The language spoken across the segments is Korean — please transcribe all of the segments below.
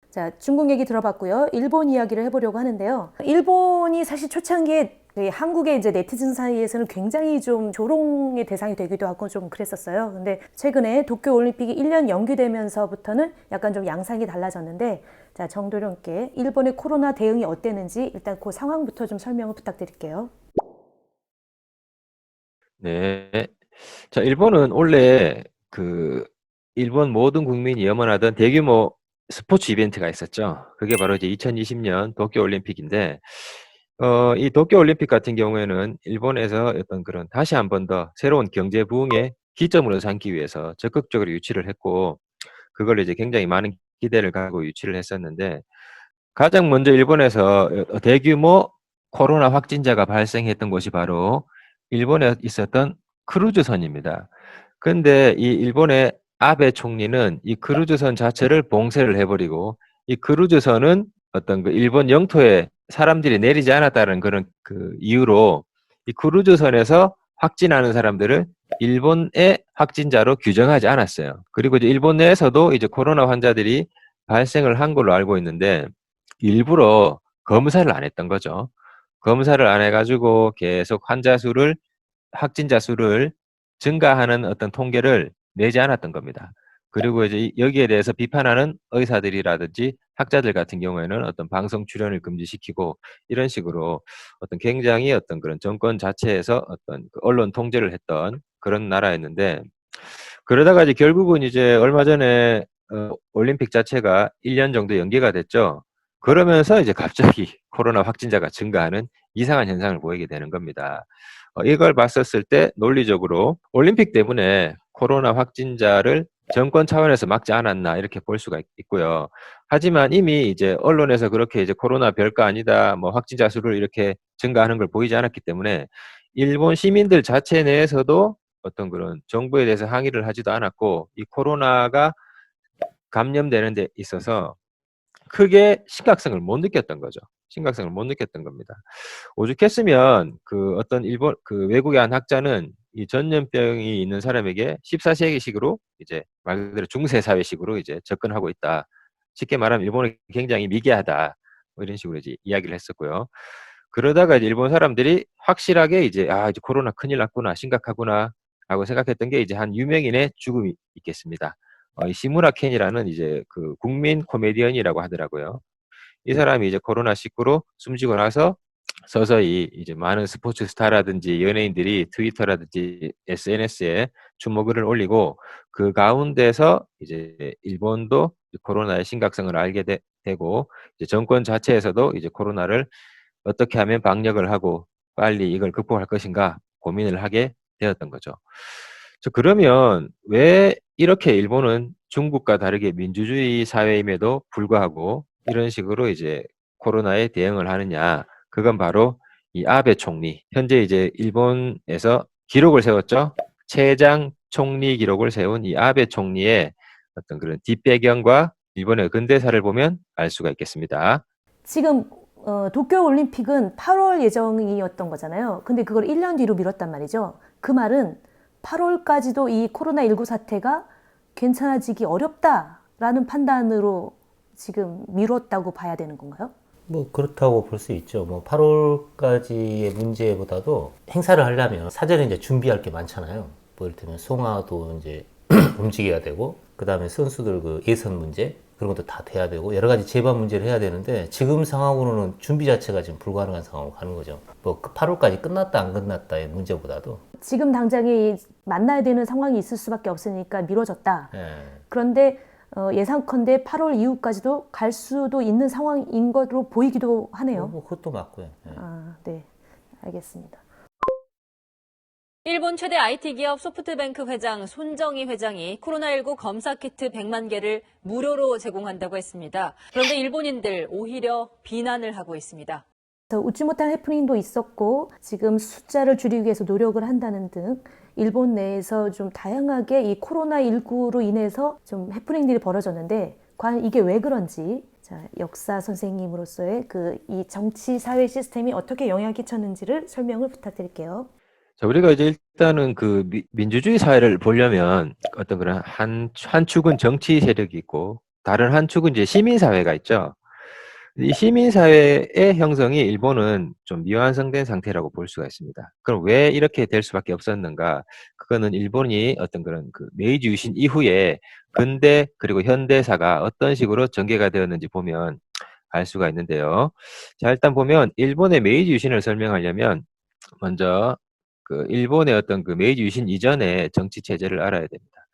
자, 중국 얘기 들어봤고요. 일본 이야기를 해보려고 하는데요. 일본이 사실 초창기에 한국의 이제 네티즌 사이에서는 굉장히 좀 조롱의 대상이 되기도 하고 좀 그랬었어요. 근데 최근에 도쿄 올림픽이 1년 연기되면서부터는 약간 좀 양상이 달라졌는데, 자, 정도령께 일본의 코로나 대응이 어땠는지 일단 그 상황부터 좀 설명을 부탁드릴게요. 네. 자, 일본은 원래 일본 모든 국민이 염원하던 대규모 스포츠 이벤트가 있었죠. 그게 바로 이제 2020년 도쿄 올림픽인데, 이 도쿄 올림픽 같은 경우에는 일본에서 어떤 그런 다시 한 번 더 새로운 경제 부흥의 기점으로 삼기 위해서 적극적으로 유치를 했고, 그걸 이제 굉장히 많은 기대를 가지고 유치를 했었는데, 가장 먼저 일본에서 대규모 코로나 확진자가 발생했던 곳이 바로 일본에 있었던 크루즈선입니다. 근데 이 일본의 아베 총리는 이 크루즈선 자체를 봉쇄를 해버리고, 이 크루즈선은 어떤 그 일본 영토에 사람들이 내리지 않았다는 그런 그 이유로 이 크루즈선에서 확진하는 사람들을 일본의 확진자로 규정하지 않았어요. 그리고 이제 일본 내에서도 이제 코로나 환자들이 발생을 한 걸로 알고 있는데, 일부러 검사를 안 했던 거죠. 검사를 안 해가지고 계속 확진자 수를 증가하는 어떤 통계를 내지 않았던 겁니다. 그리고 이제 여기에 대해서 비판하는 의사들이라든지 학자들 같은 경우에는 어떤 방송 출연을 금지시키고, 이런 식으로 어떤 굉장히 어떤 그런 정권 자체에서 어떤 그 언론 통제를 했던 그런 나라였는데, 그러다가 이제 결국은 이제 얼마 전에 올림픽 자체가 1년 정도 연기가 됐죠. 그러면서 이제 갑자기 코로나 확진자가 증가하는 이상한 현상을 보이게 되는 겁니다. 이걸 봤었을 때 논리적으로 올림픽 때문에 코로나 확진자를 정권 차원에서 막지 않았나 이렇게 볼 수가 있고요. 하지만 이미 이제 언론에서 그렇게 이제 코로나 별거 아니다, 뭐 확진자 수를 이렇게 증가하는 걸 보이지 않았기 때문에 일본 시민들 자체 내에서도 어떤 그런 정부에 대해서 항의를 하지도 않았고, 이 코로나가 감염되는 데 있어서 크게 심각성을 못 느꼈던 거죠. 심각성을 못 느꼈던 겁니다. 오죽했으면 그 어떤 일본 그 외국의 한 학자는 이 전염병이 있는 사람에게 14세기식으로 이제 말 그대로 중세 사회식으로 이제 접근하고 있다. 쉽게 말하면 일본은 굉장히 미개하다. 뭐 이런 식으로 이제 이야기를 했었고요. 그러다가 이제 일본 사람들이 확실하게 이제 코로나 큰일 났구나, 심각하구나 라고 생각했던 게 이제 한 유명인의 죽음이 있겠습니다. 이 시무라 켄이라는 이제 그 국민 코미디언이라고 하더라고요. 이 사람이 이제 코로나19로 숨지고 나서 서서히 이제 많은 스포츠 스타라든지 연예인들이 트위터라든지 SNS에 추모글을 올리고, 그 가운데서 이제 일본도 코로나의 심각성을 알게 되고, 이제 정권 자체에서도 이제 코로나를 어떻게 하면 방역을 하고 빨리 이걸 극복할 것인가 고민을 하게 되었던 거죠. 그러면 왜 이렇게 일본은 중국과 다르게 민주주의 사회임에도 불구하고 이런 식으로 이제 코로나에 대응을 하느냐? 그건 바로 이 아베 총리, 현재 이제 일본에서 기록을 세웠죠. 최장 총리 기록을 세운 이 아베 총리의 어떤 그런 뒷배경과 일본의 근대사를 보면 알 수가 있겠습니다. 지금 도쿄 올림픽은 8월 예정이었던 거잖아요. 근데 그걸 1년 뒤로 미뤘단 말이죠. 그 말은 8월까지도 이 코로나19 사태가 괜찮아지기 어렵다라는 판단으로 지금 미뤘다고 봐야 되는 건가요? 뭐 그렇다고 볼 수 있죠. 뭐 8월까지의 문제보다도 행사를 하려면 사전에 이제 준비할 게 많잖아요. 뭐 예를 들면 송화도 이제 움직여야 되고, 그 다음에 선수들 그 예선 문제 그런 것도 다 돼야 되고, 여러 가지 제반 문제를 해야 되는데 지금 상황으로는 준비 자체가 지금 불가능한 상황으로 가는 거죠. 뭐 8월까지 끝났다 안 끝났다의 문제보다도. 지금 당장에 만나야 되는 상황이 있을 수밖에 없으니까 미뤄졌다. 예. 그런데 예상컨대 8월 이후까지도 갈 수도 있는 상황인 것으로 보이기도 하네요. 뭐 그것도 맞고요. 예. 아, 네. 알겠습니다. 일본 최대 IT 기업 소프트뱅크 회장 손정희 회장이 코로나19 검사 키트 100만 개를 무료로 제공한다고 했습니다. 그런데 일본인들 오히려 비난을 하고 있습니다. 웃지 못할 해프닝도 있었고 지금 숫자를 줄이기 위해서 노력을 한다는 등 일본 내에서 좀 다양하게 이 코로나19로 인해서 좀 해프닝들이 벌어졌는데 과연 이게 왜 그런지, 자, 역사 선생님으로서의 이 정치 사회 시스템이 어떻게 영향을 끼쳤는지를 설명을 부탁드릴게요. 자, 우리가 이제 일단은 민주주의 사회를 보려면 어떤 그런 한 축은 정치 세력이 있고, 다른 한 축은 이제 시민사회가 있죠. 이 시민사회의 형성이 일본은 좀 미완성된 상태라고 볼 수가 있습니다. 그럼 왜 이렇게 될 수밖에 없었는가? 그거는 일본이 어떤 그런 그 메이지 유신 이후에 근대 그리고 현대사가 어떤 식으로 전개가 되었는지 보면 알 수가 있는데요. 자, 일단 보면 일본의 메이지 유신을 설명하려면 먼저 그 일본의 어떤 그 메이지 유신 이전의 정치 체제를 알아야 됩니다.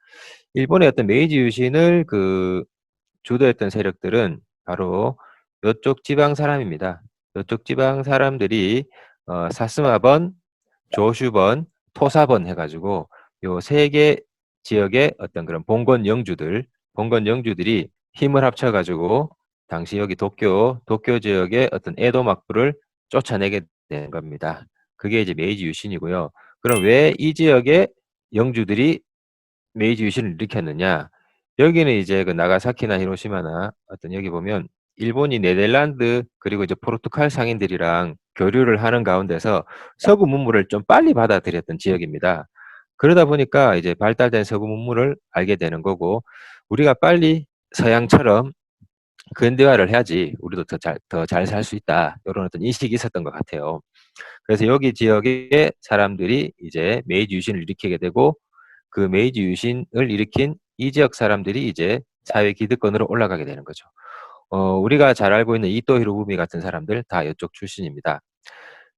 일본의 어떤 메이지 유신을 그 주도했던 세력들은 바로 요쪽 지방 사람입니다. 요쪽 지방 사람들이 사스마번, 조슈번, 토사번 해가지고 요 세 개 지역의 어떤 그런 봉건 영주들이 힘을 합쳐가지고 당시 여기 도쿄 지역의 어떤 에도 막부를 쫓아내게 된 겁니다. 그게 이제 메이지 유신이고요. 그럼 왜 이 지역의 영주들이 메이지 유신을 일으켰느냐? 여기는 이제 그 나가사키나 히로시마나 어떤 여기 보면 일본이 네덜란드 그리고 이제 포르투갈 상인들이랑 교류를 하는 가운데서 서구 문물을 좀 빨리 받아들였던 지역입니다. 그러다 보니까 이제 발달된 서구 문물을 알게 되는 거고 우리가 빨리 서양처럼 근대화를 해야지 우리도 더 잘 살 수 있다. 이런 어떤 인식이 있었던 것 같아요. 그래서 여기 지역의 사람들이 이제 메이지 유신을 일으키게 되고 그 메이지 유신을 일으킨 이 지역 사람들이 이제 사회 기득권으로 올라가게 되는 거죠. 우리가 잘 알고 있는 이토 히로부미 같은 사람들 다 이쪽 출신입니다.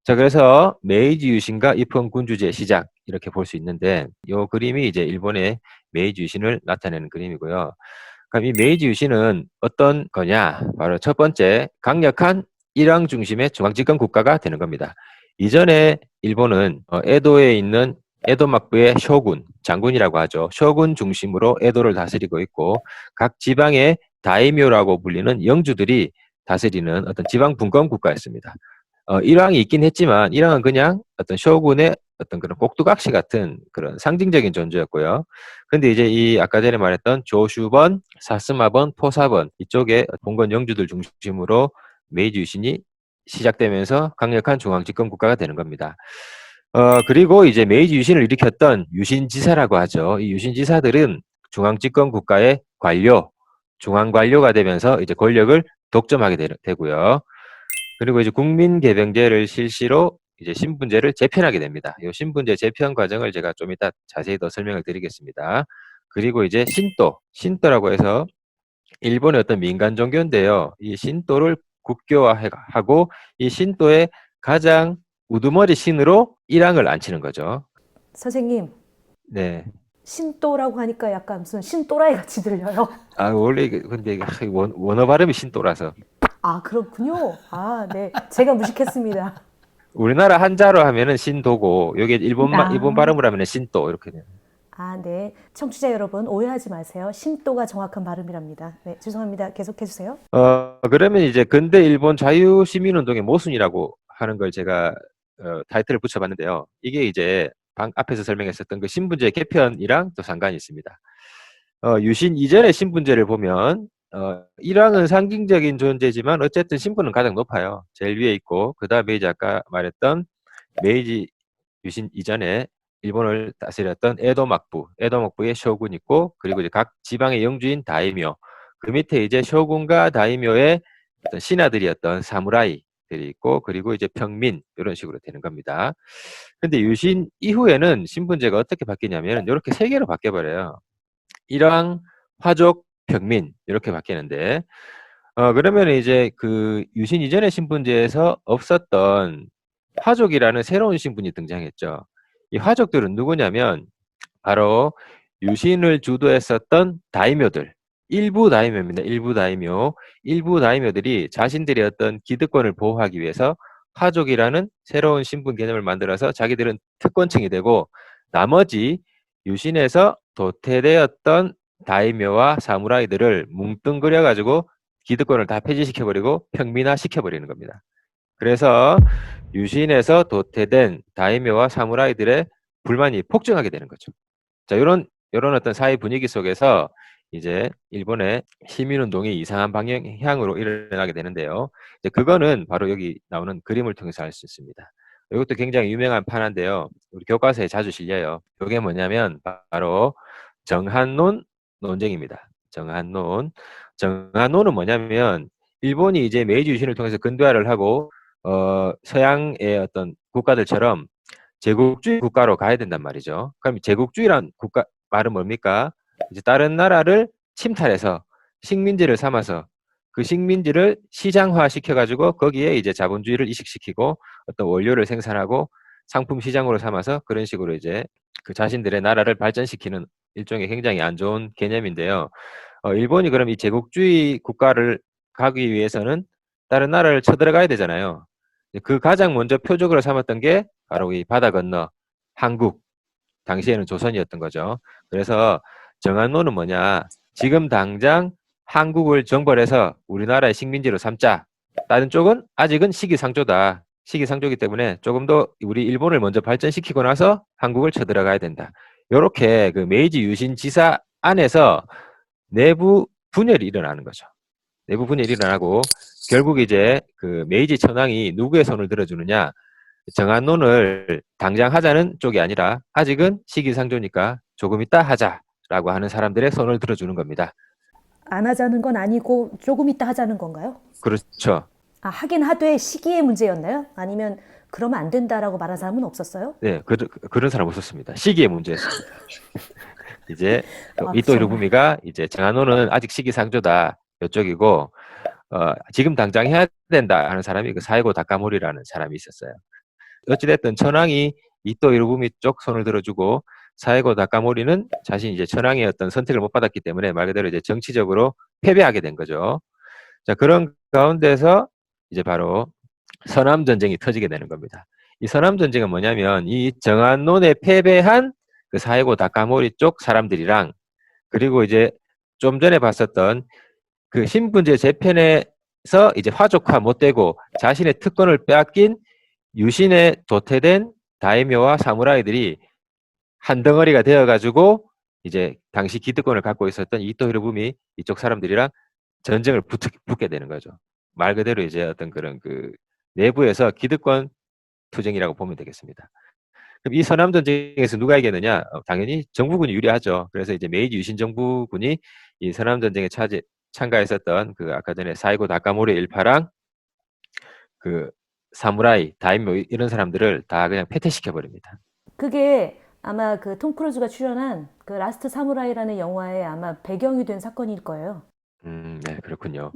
자, 그래서 메이지 유신과 입헌 군주제 시작 이렇게 볼 수 있는데 이 그림이 이제 일본의 메이지 유신을 나타내는 그림이고요. 그럼 이 메이지 유신은 어떤 거냐? 바로 첫 번째 강력한 일왕 중심의 중앙집권 국가가 되는 겁니다. 이전에 일본은 에도에 있는 에도 막부의 쇼군, 장군이라고 하죠. 쇼군 중심으로 에도를 다스리고 있고 각 지방의 다이묘라고 불리는 영주들이 다스리는 어떤 지방 분권 국가였습니다. 일왕이 있긴 했지만 일왕은 그냥 어떤 쇼군의 어떤 그런 꼭두각시 같은 그런 상징적인 존재였고요. 근데 이제 이 아까 전에 말했던 조슈번, 사스마번, 포사번 이쪽에 봉건 영주들 중심으로 메이지 유신이 시작되면서 강력한 중앙집권 국가가 되는 겁니다. 그리고 이제 메이지 유신을 일으켰던 유신지사라고 하죠. 이 유신지사들은 중앙집권 국가의 관료, 중앙 관료가 되면서 이제 권력을 독점하게 되고요. 그리고 이제 국민개병제를 실시로 이제 신분제를 재편하게 됩니다. 이 신분제 재편 과정을 제가 좀 이따 자세히 더 설명을 드리겠습니다. 그리고 이제 신도라고 해서 일본의 어떤 민간 종교인데요. 이 신도를 국교화하고 이 신도의 가장 우두머리 신으로 일왕을 앉히는 거죠. 선생님, 네. 신도라고 하니까 약간 무슨 신또라이 같이 들려요. 아, 원래 근데 이게 원어 발음이 신도라서. 아, 그렇군요. 아, 네. 제가 무식했습니다. 우리나라 한자로 하면은 신도고, 여기 일본 발음으로 하면은 신도, 이렇게 돼요. 아, 네. 청취자 여러분, 오해하지 마세요. 신도가 정확한 발음이랍니다. 네, 죄송합니다. 계속해 주세요. 그러면 이제 근대 일본 자유시민운동의 모순이라고 하는 걸 제가 타이틀을 붙여봤는데요. 이게 이제 앞에서 설명했었던 그 신분제 개편이랑 또 상관이 있습니다. 유신 이전의 신분제를 보면 일왕은 상징적인 존재지만 어쨌든 신분은 가장 높아요. 제일 위에 있고 그 다음에 이제 아까 말했던 메이지 유신 이전에 일본을 다스렸던 에도 막부의 쇼군 있고 그리고 이제 각 지방의 영주인 다이묘 그 밑에 이제 쇼군과 다이묘의 어떤 신하들이었던 사무라이들이 있고 그리고 이제 평민 이런 식으로 되는 겁니다. 근데 유신 이후에는 신분제가 어떻게 바뀌냐면 이렇게 세 개로 바뀌어버려요. 일왕, 화족, 평민 이렇게 바뀌는데 그러면 이제 그 유신 이전의 신분제에서 없었던 화족이라는 새로운 신분이 등장했죠. 이 화족들은 누구냐면 바로 유신을 주도했었던 다이묘들, 일부 다이묘입니다. 일부 다이묘들이 자신들의 어떤 기득권을 보호하기 위해서 화족이라는 새로운 신분 개념을 만들어서 자기들은 특권층이 되고 나머지 유신에서 도태되었던 다이묘와 사무라이들을 뭉뚱그려가지고 기득권을 다 폐지시켜버리고 평민화시켜버리는 겁니다. 그래서 유신에서 도태된 다이묘와 사무라이들의 불만이 폭증하게 되는 거죠. 자, 이런 어떤 사회 분위기 속에서 이제 일본의 시민운동이 이상한 방향으로 일어나게 되는데요. 이제 그거는 바로 여기 나오는 그림을 통해서 알 수 있습니다. 이것도 굉장히 유명한 판화인데요. 우리 교과서에 자주 실려요. 이게 뭐냐면 바로 정한론 논쟁입니다. 정한론. 정한론은 뭐냐면 일본이 이제 메이지 유신을 통해서 근대화를 하고 서양의 어떤 국가들처럼 제국주의 국가로 가야 된단 말이죠. 그럼 제국주의란 국가 말은 뭡니까? 이제 다른 나라를 침탈해서 식민지를 삼아서 그 식민지를 시장화 시켜가지고 거기에 이제 자본주의를 이식시키고 어떤 원료를 생산하고 상품 시장으로 삼아서 그런 식으로 이제 그 자신들의 나라를 발전시키는 일종의 굉장히 안 좋은 개념인데요. 일본이 그럼 이 제국주의 국가를 가기 위해서는 다른 나라를 쳐들어가야 되잖아요. 그 가장 먼저 표적으로 삼았던 게 바로 이 바다 건너 한국, 당시에는 조선이었던 거죠. 그래서 정한론은 뭐냐? 지금 당장 한국을 정벌해서 우리나라의 식민지로 삼자. 다른 쪽은 아직은 시기상조다. 시기상조이기 때문에 조금 더 우리 일본을 먼저 발전시키고 나서 한국을 쳐들어가야 된다. 요렇게 그 메이지 유신 지사 안에서 내부 분열이 일어나는 거죠. 내부 분열이 일어나고 결국 이제 그 메이지 천황이 누구의 손을 들어주느냐? 정한론을 당장 하자는 쪽이 아니라 아직은 시기상조니까 조금 이따 하자라고 하는 사람들의 손을 들어주는 겁니다. 안 하자는 건 아니고 조금 이따 하자는 건가요? 그렇죠. 아, 하긴 하되 시기의 문제였나요? 아니면 그러면 안 된다라고 말한 사람은 없었어요? 네, 그런 사람 없었습니다. 시기의 문제였습니다. 이제 아, 이토 정말. 히로부미가 이제 정한론은 아직 시기상조다 이쪽이고 지금 당장 해야 된다 하는 사람이 그 사이고 다카모리라는 사람이 있었어요. 어찌됐든 천황이 이토 히로부미 쪽 손을 들어주고 사이고 다카모리는 자신이 이제 천황의 어떤 선택을 못 받았기 때문에 말 그대로 이제 정치적으로 패배하게 된 거죠. 자, 그런 가운데서 이제 바로 서남 전쟁이 터지게 되는 겁니다. 이 서남 전쟁은 뭐냐면 이 정한론에 패배한 그 사이고 다카모리 쪽 사람들이랑 그리고 이제 좀 전에 봤었던 그 신분제 재편에서 이제 화족화 못 되고 자신의 특권을 빼앗긴 유신에 도태된 다이묘와 사무라이들이 한 덩어리가 되어가지고 이제 당시 기득권을 갖고 있었던 이토 히로부미 이쪽 사람들이랑 전쟁을 붙게 되는 거죠. 말 그대로 이제 어떤 그런 그 내부에서 기득권 투쟁이라고 보면 되겠습니다. 그럼 이 서남 전쟁에서 누가 이겼느냐? 당연히 정부군이 유리하죠. 그래서 이제 메이지 유신 정부군이 이 서남 전쟁에 참가했었던 그 아까 전에 사이고 다카모리 일파랑 그 사무라이, 다임요 이런 사람들을 다 그냥 패퇴시켜 버립니다. 그게 아마 그 톰 크루즈가 출연한 그 라스트 사무라이라는 영화의 아마 배경이 된 사건일 거예요. 네, 그렇군요.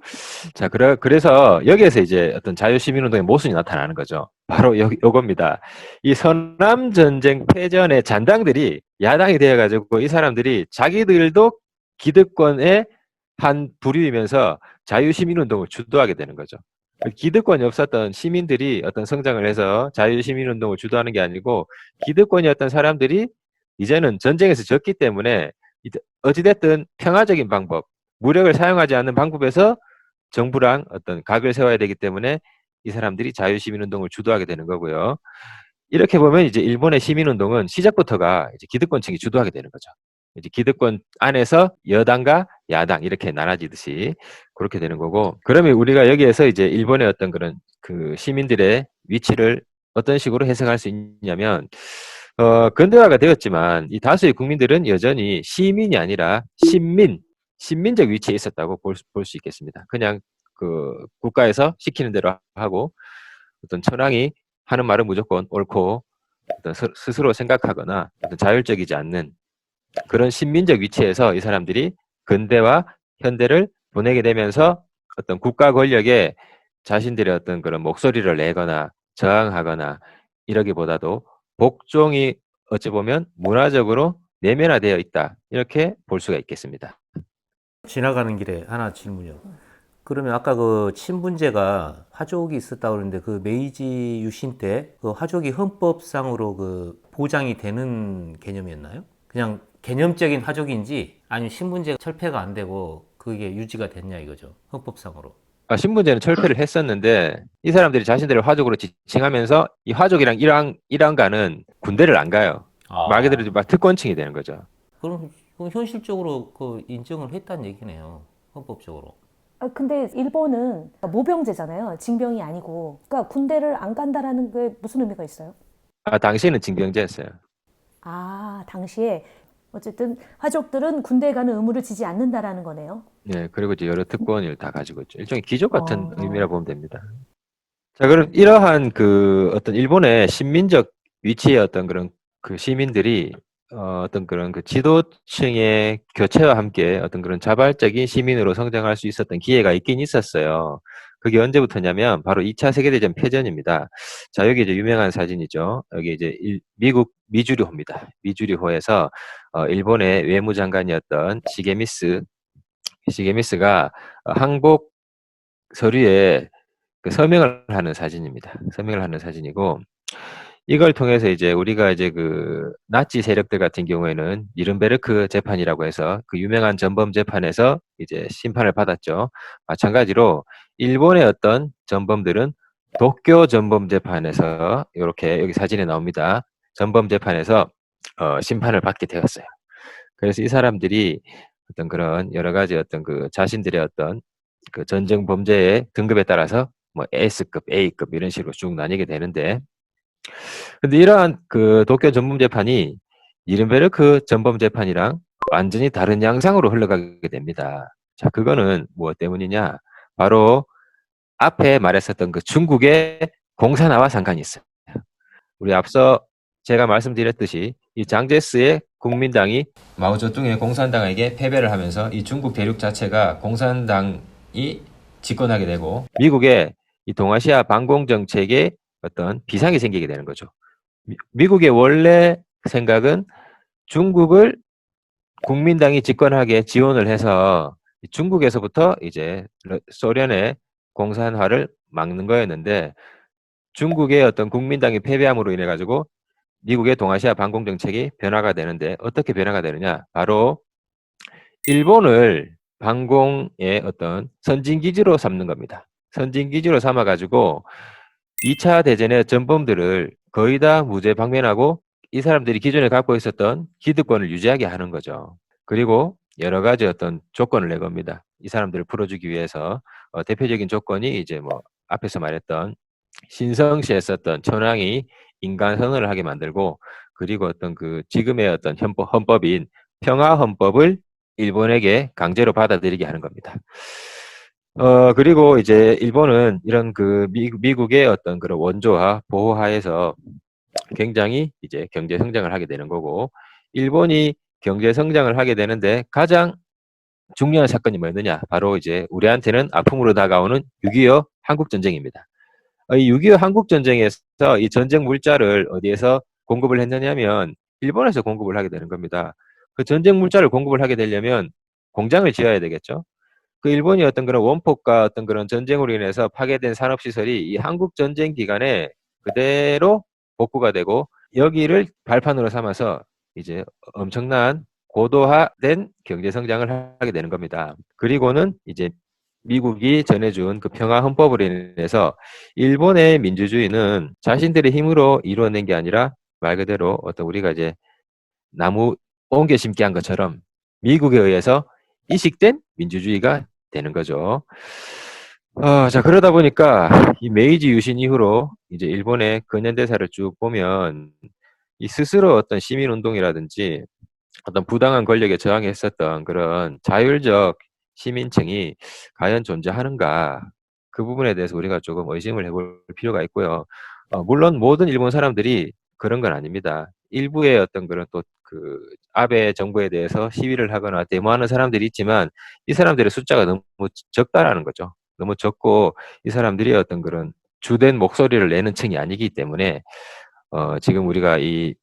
자, 그래서 여기에서 이제 어떤 자유시민운동의 모순이 나타나는 거죠. 바로 요겁니다. 이 서남전쟁 패전의 잔당들이 야당이 되어가지고 이 사람들이 자기들도 기득권의 한 부류이면서 자유시민운동을 주도하게 되는 거죠. 기득권이 없었던 시민들이 어떤 성장을 해서 자유시민운동을 주도하는 게 아니고 기득권이었던 사람들이 이제는 전쟁에서 졌기 때문에 어찌됐든 평화적인 방법, 무력을 사용하지 않는 방법에서 정부랑 어떤 각을 세워야 되기 때문에 이 사람들이 자유시민운동을 주도하게 되는 거고요. 이렇게 보면 이제 일본의 시민운동은 시작부터가 이제 기득권층이 주도하게 되는 거죠. 이제 기득권 안에서 여당과 야당 이렇게 나눠지듯이 그렇게 되는 거고, 그러면 우리가 여기에서 이제 일본의 어떤 그런 그 시민들의 위치를 어떤 식으로 해석할 수 있냐면, 근대화가 되었지만 이 다수의 국민들은 여전히 시민이 아니라 신민적 위치에 있었다고 볼 수 있겠습니다. 그냥 그 국가에서 시키는 대로 하고 어떤 천황이 하는 말은 무조건 옳고 어떤 스스로 생각하거나 어떤 자율적이지 않는 그런 신민적 위치에서 이 사람들이 근대와 현대를 보내게 되면서 어떤 국가 권력에 자신들의 어떤 그런 목소리를 내거나 저항하거나 이러기보다도 복종이 어찌 보면 문화적으로 내면화되어 있다. 이렇게 볼 수가 있겠습니다. 지나가는 길에 하나 질문이요. 그러면 아까 그 친분제가 화족이 있었다고 그러는데 그 메이지 유신 때 그 화족이 헌법상으로 그 보장이 되는 개념이었나요? 그냥 개념적인 화족인지 아니면 신분제가 철폐가 안 되고 그게 유지가 됐냐 이거죠. 헌법상으로. 신분제는 철폐를 했었는데 이 사람들이 자신들을 화족으로 지칭하면서 이 화족이랑 일왕가는 군대를 안 가요. 말 그대로 막 특권층이 되는 거죠. 그럼 현실적으로 그 인정을 했다는 얘기네요. 헌법적으로. 근데 일본은 모병제잖아요. 징병이 아니고. 그러니까 군대를 안 간다라는 게 무슨 의미가 있어요? 당시에는 징병제였어요. 당시에 어쨌든 화족들은 군대에 가는 의무를 지지 않는다라는 거네요. 네, 그리고 이제 여러 특권을 다 가지고 있죠. 일종의 귀족 같은 어, 의미라 보면 됩니다. 자, 그럼 이러한 그 어떤 일본의 신민적 위치의 어떤 그런 그 시민들이 어떤 그런 그 지도층의 교체와 함께 어떤 그런 자발적인 시민으로 성장할 수 있었던 기회가 있긴 있었어요. 그게 언제부터냐면 바로 2차 세계대전 패전입니다. 자, 여기 이제 유명한 사진이죠. 여기 이제 미국 미주리호입니다. 미주리호에서 일본의 외무장관이었던 시게미스가 항복 서류에 그 서명을 하는 사진입니다. 서명을 하는 사진이고, 이걸 통해서 이제 우리가 이제 그 나치 세력들 같은 경우에는 니른베르크 재판이라고 해서 그 유명한 전범 재판에서 이제 심판을 받았죠. 마찬가지로 일본의 어떤 전범들은 도쿄 전범 재판에서 이렇게 여기 사진에 나옵니다. 전범 재판에서 심판을 받게 되었어요. 그래서 이 사람들이 어떤 그런 여러 가지 어떤 그 자신들의 어떤 그 전쟁 범죄의 등급에 따라서 뭐 S급, A급 이런 식으로 쭉 나뉘게 되는데, 근데 이러한 그 도쿄 전범 재판이 니른베르크 전범 재판이랑 완전히 다른 양상으로 흘러가게 됩니다. 자, 그거는 무엇 때문이냐? 바로 앞에 말했었던 그 중국의 공산화와 상관이 있어요. 우리 앞서 제가 말씀드렸듯이 이 장제스의 국민당이 마오쩌둥의 공산당에게 패배를 하면서 이 중국 대륙 자체가 공산당이 집권하게 되고 미국의 이 동아시아 반공 정책에 어떤 비상이 생기게 되는 거죠. 미국의 원래 생각은 중국을 국민당이 집권하게 지원을 해서 중국에서부터 이제 소련의 공산화를 막는 거였는데, 중국의 어떤 국민당이 패배함으로 인해 가지고 미국의 동아시아 반공 정책이 변화가 되는데, 어떻게 변화가 되느냐? 바로 일본을 반공의 어떤 선진 기지로 삼는 겁니다. 선진 기지로 삼아 가지고 2차 대전의 전범들을 거의 다 무죄 방면하고 이 사람들이 기존에 갖고 있었던 기득권을 유지하게 하는 거죠. 그리고 여러 가지 어떤 조건을 내겁니다. 이 사람들을 풀어주기 위해서 대표적인 조건이 이제 뭐 앞에서 말했던 신성시에 썼던 천황이 인간 선언을 하게 만들고, 그리고 어떤 그 지금의 어떤 헌법인 평화 헌법을 일본에게 강제로 받아들이게 하는 겁니다. 그리고 이제 일본은 이런 그 미국의 어떤 그런 원조와 보호하에서 굉장히 이제 경제 성장을 하게 되는 거고, 일본이 경제 성장을 하게 되는데 가장 중요한 사건이 뭐였느냐? 바로 이제 우리한테는 아픔으로 다가오는 6.25 한국전쟁입니다. 이 6.25 한국전쟁에서 이 전쟁 물자를 어디에서 공급을 했느냐면 일본에서 공급을 하게 되는 겁니다. 그 전쟁 물자를 공급을 하게 되려면 공장을 지어야 되겠죠. 그 일본이 어떤 그런 원폭과 어떤 그런 전쟁으로 인해서 파괴된 산업시설이 이 한국전쟁 기간에 그대로 복구가 되고, 여기를 발판으로 삼아서 이제 엄청난 고도화된 경제 성장을 하게 되는 겁니다. 그리고는 이제 미국이 전해준 그 평화 헌법으로 인해서 일본의 민주주의는 자신들의 힘으로 이루어낸 게 아니라 말 그대로 어떤 우리가 이제 나무 옮겨 심기 한 것처럼 미국에 의해서 이식된 민주주의가 되는 거죠. 자, 그러다 보니까 이 메이지 유신 이후로 이제 일본의 근현대사를 쭉 보면 이 스스로 어떤 시민운동이라든지 어떤 부당한 권력에 저항했었던 그런 자율적 시민층이 과연 존재하는가, 그 부분에 대해서 우리가 조금 의심을 해볼 필요가 있고요. 물론 모든 일본 사람들이 그런 건 아닙니다. 일부의 어떤 그런 또 그 아베 정부에 대해서 시위를 하거나 데모하는 사람들이 있지만 이 사람들의 숫자가 너무 적다라는 거죠. 너무 적고 이 사람들이 어떤 그런 주된 목소리를 내는 층이 아니기 때문에 지금 우리가 이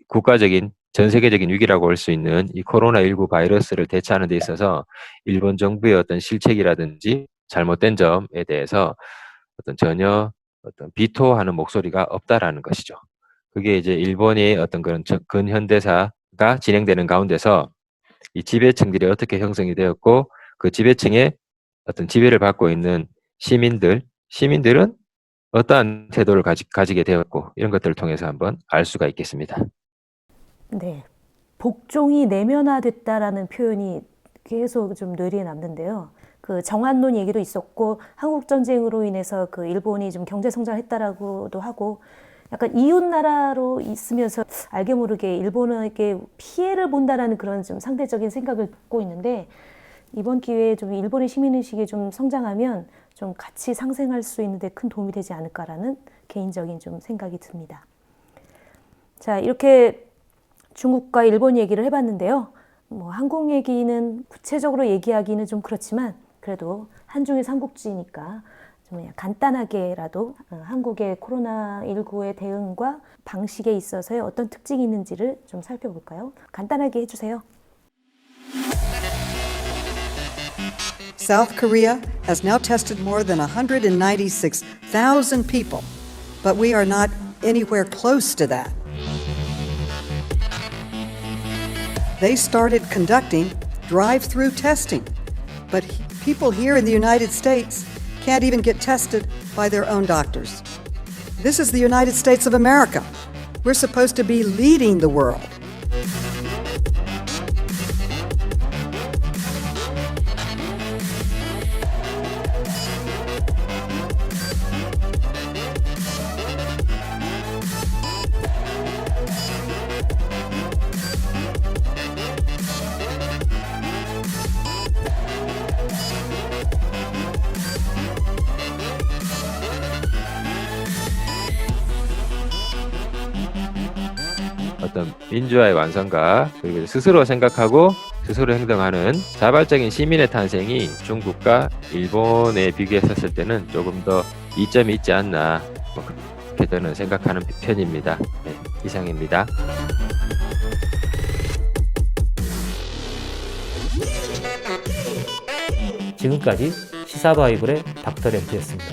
국가적인 전 세계적인 위기라고 할 수 있는 이 코로나19 바이러스를 대처하는 데 있어서 일본 정부의 어떤 실책이라든지 잘못된 점에 대해서 어떤 전혀 어떤 비토하는 목소리가 없다라는 것이죠. 그게 이제 일본의 어떤 그런 근현대사가 진행되는 가운데서 이 지배층들이 어떻게 형성이 되었고, 그 지배층의 어떤 지배를 받고 있는 시민들은 어떠한 태도를 가지게 되었고, 이런 것들을 통해서 한번 알 수가 있겠습니다. 네. 복종이 내면화됐다라는 표현이 계속 좀 뇌리에 남는데요. 그 정한론 얘기도 있었고, 한국전쟁으로 인해서 그 일본이 좀 경제 성장했다라고도 하고, 약간 이웃 나라로 있으면서 알게 모르게 일본에게 피해를 본다라는 그런 좀 상대적인 생각을 갖고 있는데, 이번 기회에 좀 일본의 시민의식이 좀 성장하면 좀 같이 상생할 수 있는 데 큰 도움이 되지 않을까라는 개인적인 좀 생각이 듭니다. 자, 이렇게 중국과 일본 얘기를 해봤는데요. 뭐 한국 얘기는 구체적으로 얘기하기는 좀 그렇지만 그래도 한중일 삼국지니까 좀 그냥 간단하게라도 한국의 코로나19의 대응과 방식에 있어서의 어떤 특징이 있는지를 좀 살펴볼까요? 간단하게 해주세요. South Korea has now tested more than 196,000 people, but we are not anywhere close to that. They started conducting drive-through testing, but people here in the United States can't even get tested by their own doctors. This is the United States of America. We're supposed to be leading the world. 어떤 민주화의 완성과 그리고 스스로 생각하고 스스로 행동하는 자발적인 시민의 탄생이 중국과 일본에 비교했었을 때는 조금 더 이점이 있지 않나, 뭐 그렇게 저는 생각하는 편입니다. 네, 이상입니다. 지금까지 시사바이블의 닥터렌트였습니다.